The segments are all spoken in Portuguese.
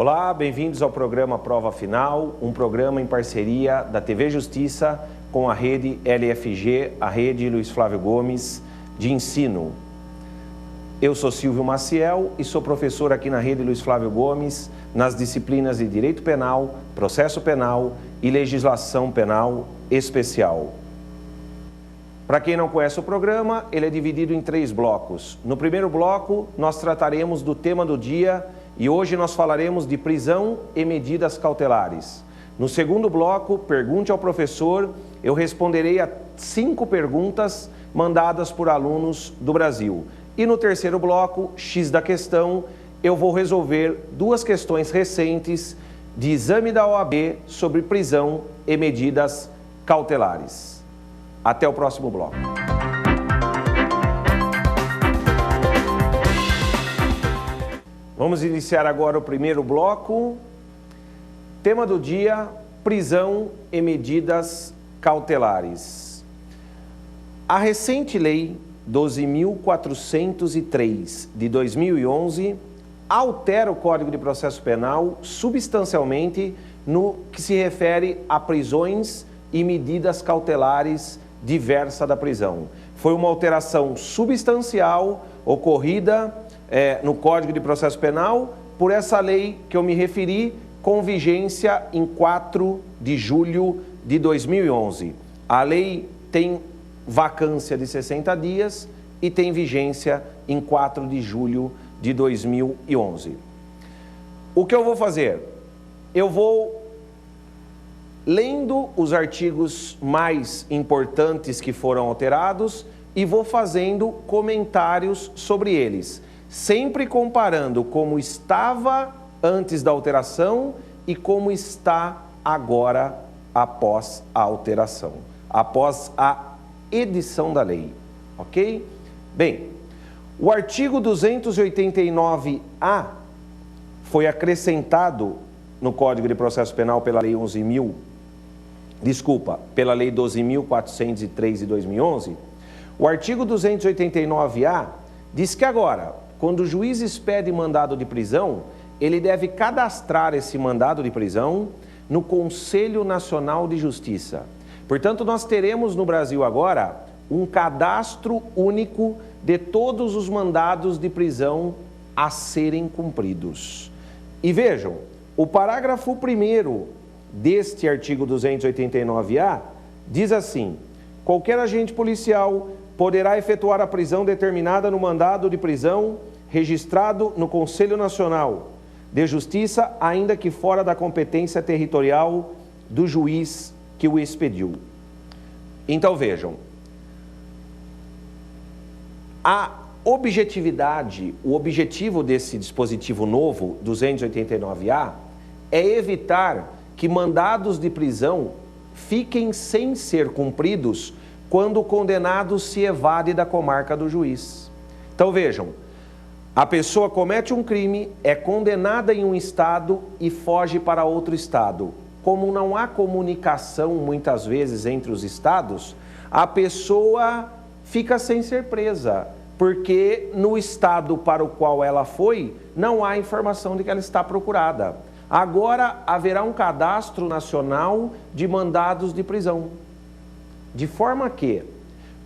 Olá, bem-vindos ao programa Prova Final, um programa em parceria da TV Justiça com a rede LFG, a rede Luiz Flávio Gomes de ensino. Eu sou Silvio Maciel e sou professor aqui na rede Luiz Flávio Gomes nas disciplinas de Direito Penal, Processo Penal e Legislação Penal Especial. Para quem não conhece o programa, ele é dividido em 3 blocos. No primeiro bloco, nós trataremos do tema do dia e hoje nós falaremos de prisão e medidas cautelares. No segundo bloco, Pergunte ao Professor, eu responderei a 5 perguntas mandadas por alunos do Brasil. E no terceiro bloco, X da questão, eu vou resolver 2 questões recentes de exame da OAB sobre prisão e medidas cautelares. Até o próximo bloco. Vamos iniciar agora o primeiro bloco. Tema do dia, prisão e medidas cautelares. A recente lei 12.403 de 2011 altera o Código de Processo Penal substancialmente no que se refere a prisões e medidas cautelares diversa da prisão. Foi uma alteração substancial ocorrida no Código de Processo Penal por essa lei que eu me referi, com vigência em 4 de julho de 2011. A lei tem vacância de 60 dias e tem vigência em 4 de julho de 2011. O que eu vou fazer? Eu vou lendo os artigos mais importantes que foram alterados e vou fazendo comentários sobre eles, sempre comparando como estava antes da alteração e como está agora após a alteração, após a edição da lei, ok? Bem, o artigo 289-A foi acrescentado no Código de Processo Penal pela Lei 12.403 de 2011, o artigo 289-A diz que agora, quando o juiz expede mandado de prisão, ele deve cadastrar esse mandado de prisão no Conselho Nacional de Justiça. Portanto, nós teremos no Brasil agora um cadastro único de todos os mandados de prisão a serem cumpridos. E vejam, o parágrafo 1º deste artigo 289-A diz assim: qualquer agente policial poderá efetuar a prisão determinada no mandado de prisão registrado no Conselho Nacional de Justiça, ainda que fora da competência territorial do juiz que o expediu. Então vejam, a objetividade, o objetivo desse dispositivo novo, 289-A, é evitar que mandados de prisão fiquem sem ser cumpridos quando o condenado se evade da comarca do juiz. Então vejam, a pessoa comete um crime, é condenada em um estado e foge para outro estado. Como não há comunicação muitas vezes entre os estados, a pessoa fica sem ser presa, porque no estado para o qual ela foi, não há informação de que ela está procurada. Agora haverá um cadastro nacional de mandados de prisão, de forma que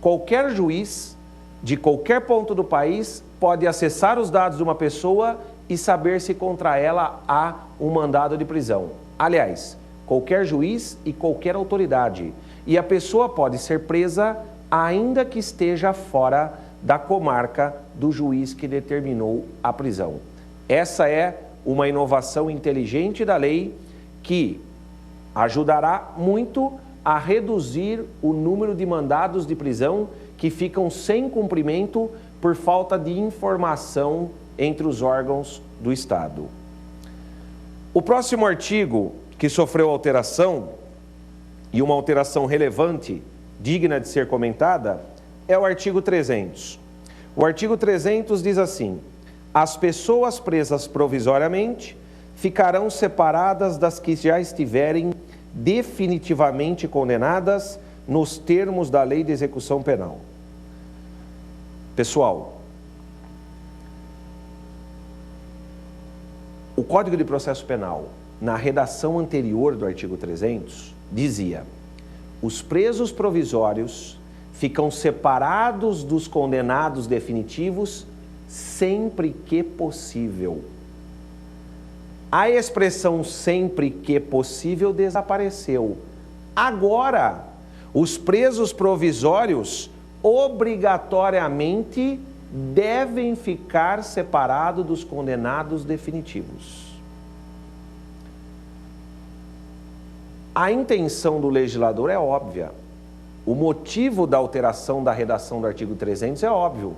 qualquer juiz de qualquer ponto do país pode acessar os dados de uma pessoa e saber se contra ela há um mandado de prisão. Aliás, qualquer juiz e qualquer autoridade. E a pessoa pode ser presa ainda que esteja fora da comarca do juiz que determinou a prisão. Essa é uma inovação inteligente da lei que ajudará muito a reduzir o número de mandados de prisão que ficam sem cumprimento por falta de informação entre os órgãos do Estado. O próximo artigo que sofreu alteração, e uma alteração relevante, digna de ser comentada, é o artigo 300. O artigo 300 diz assim: as pessoas presas provisoriamente ficarão separadas das que já estiverem definitivamente condenadas nos termos da Lei de Execução Penal. Pessoal, O Código de Processo Penal, na redação anterior do artigo 300, dizia: os presos provisórios ficam separados dos condenados definitivos sempre que possível. A expressão sempre que possível desapareceu. Agora, os presos provisórios obrigatoriamente devem ficar separados dos condenados definitivos. A intenção do legislador é óbvia. O motivo da alteração da redação do artigo 300 é óbvio.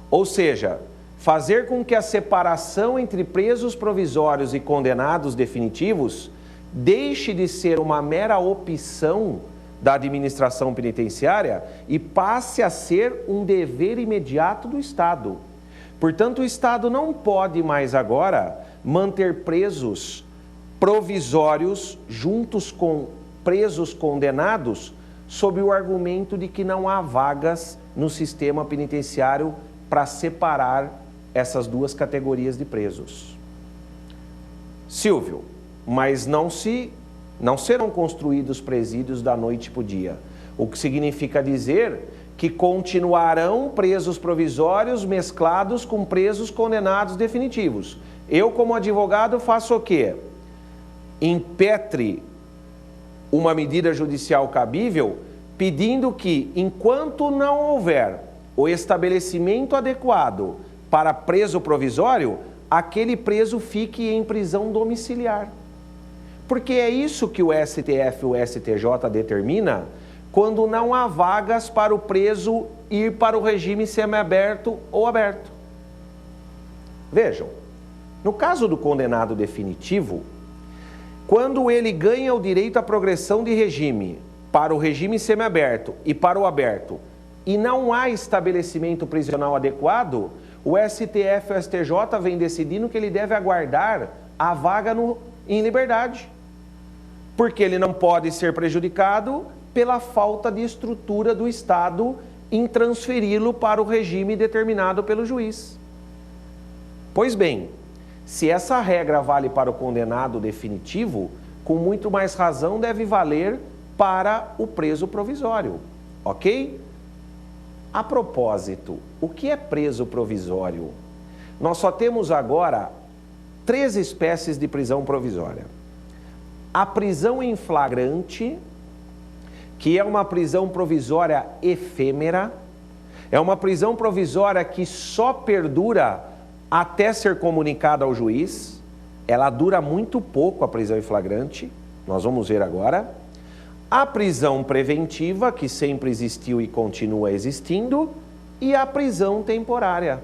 Ou seja, fazer com que a separação entre presos provisórios e condenados definitivos deixe de ser uma mera opção da administração penitenciária e passe a ser um dever imediato do Estado. Portanto, o Estado não pode mais agora manter presos provisórios juntos com presos condenados sob o argumento de que não há vagas no sistema penitenciário para separar essas duas categorias de presos. Silvio, mas não serão construídos presídios da noite para o dia, o que significa dizer que continuarão presos provisórios mesclados com presos condenados definitivos. Eu, como advogado, faço o quê? Impetre uma medida judicial cabível, pedindo que, enquanto não houver o estabelecimento adequado para preso provisório, aquele preso fique em prisão domiciliar. Porque é isso que o STF e o STJ determina quando não há vagas para o preso ir para o regime semiaberto ou aberto. Vejam, no caso do condenado definitivo, quando ele ganha o direito à progressão de regime para o regime semiaberto e para o aberto, e não há estabelecimento prisional adequado, o STF e o STJ vem decidindo que ele deve aguardar a vaga em liberdade, porque ele não pode ser prejudicado pela falta de estrutura do Estado em transferi-lo para o regime determinado pelo juiz. Pois bem, se essa regra vale para o condenado definitivo, com muito mais razão deve valer para o preso provisório, ok? A propósito, o que é preso provisório? Nós só temos agora 3 espécies de prisão provisória. A prisão em flagrante, que é uma prisão provisória efêmera, é uma prisão provisória que só perdura até ser comunicada ao juiz. Ela dura muito pouco, a prisão em flagrante, nós vamos ver agora. A prisão preventiva, que sempre existiu e continua existindo, e a prisão temporária.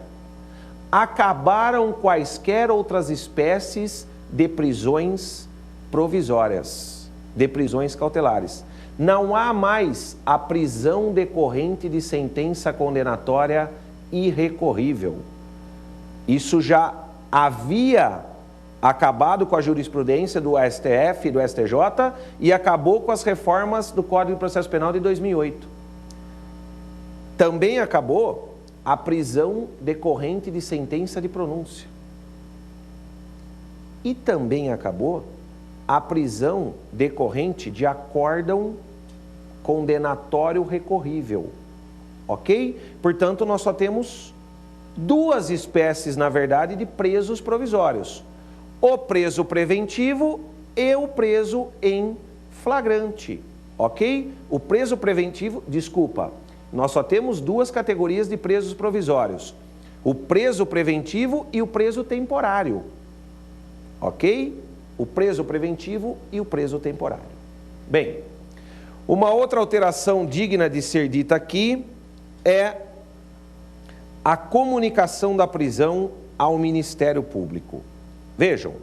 Acabaram quaisquer outras espécies de prisões provisórias, de prisões cautelares. Não há mais a prisão decorrente de sentença condenatória irrecorrível. Isso já havia acabado com a jurisprudência do STF e do STJ e acabou com as reformas do Código de Processo Penal de 2008. Também acabou a prisão decorrente de sentença de pronúncia. E também acabou a prisão decorrente de acórdão condenatório recorrível. Ok? Portanto, nós só temos 2 espécies, na verdade, de presos provisórios. O preso preventivo e o preso em flagrante, ok? O preso preventivo, nós só temos 2 categorias de presos provisórios. O preso preventivo e o preso temporário, ok? O preso preventivo e o preso temporário. Bem, uma outra alteração digna de ser dita aqui é a comunicação da prisão ao Ministério Público. Vejam,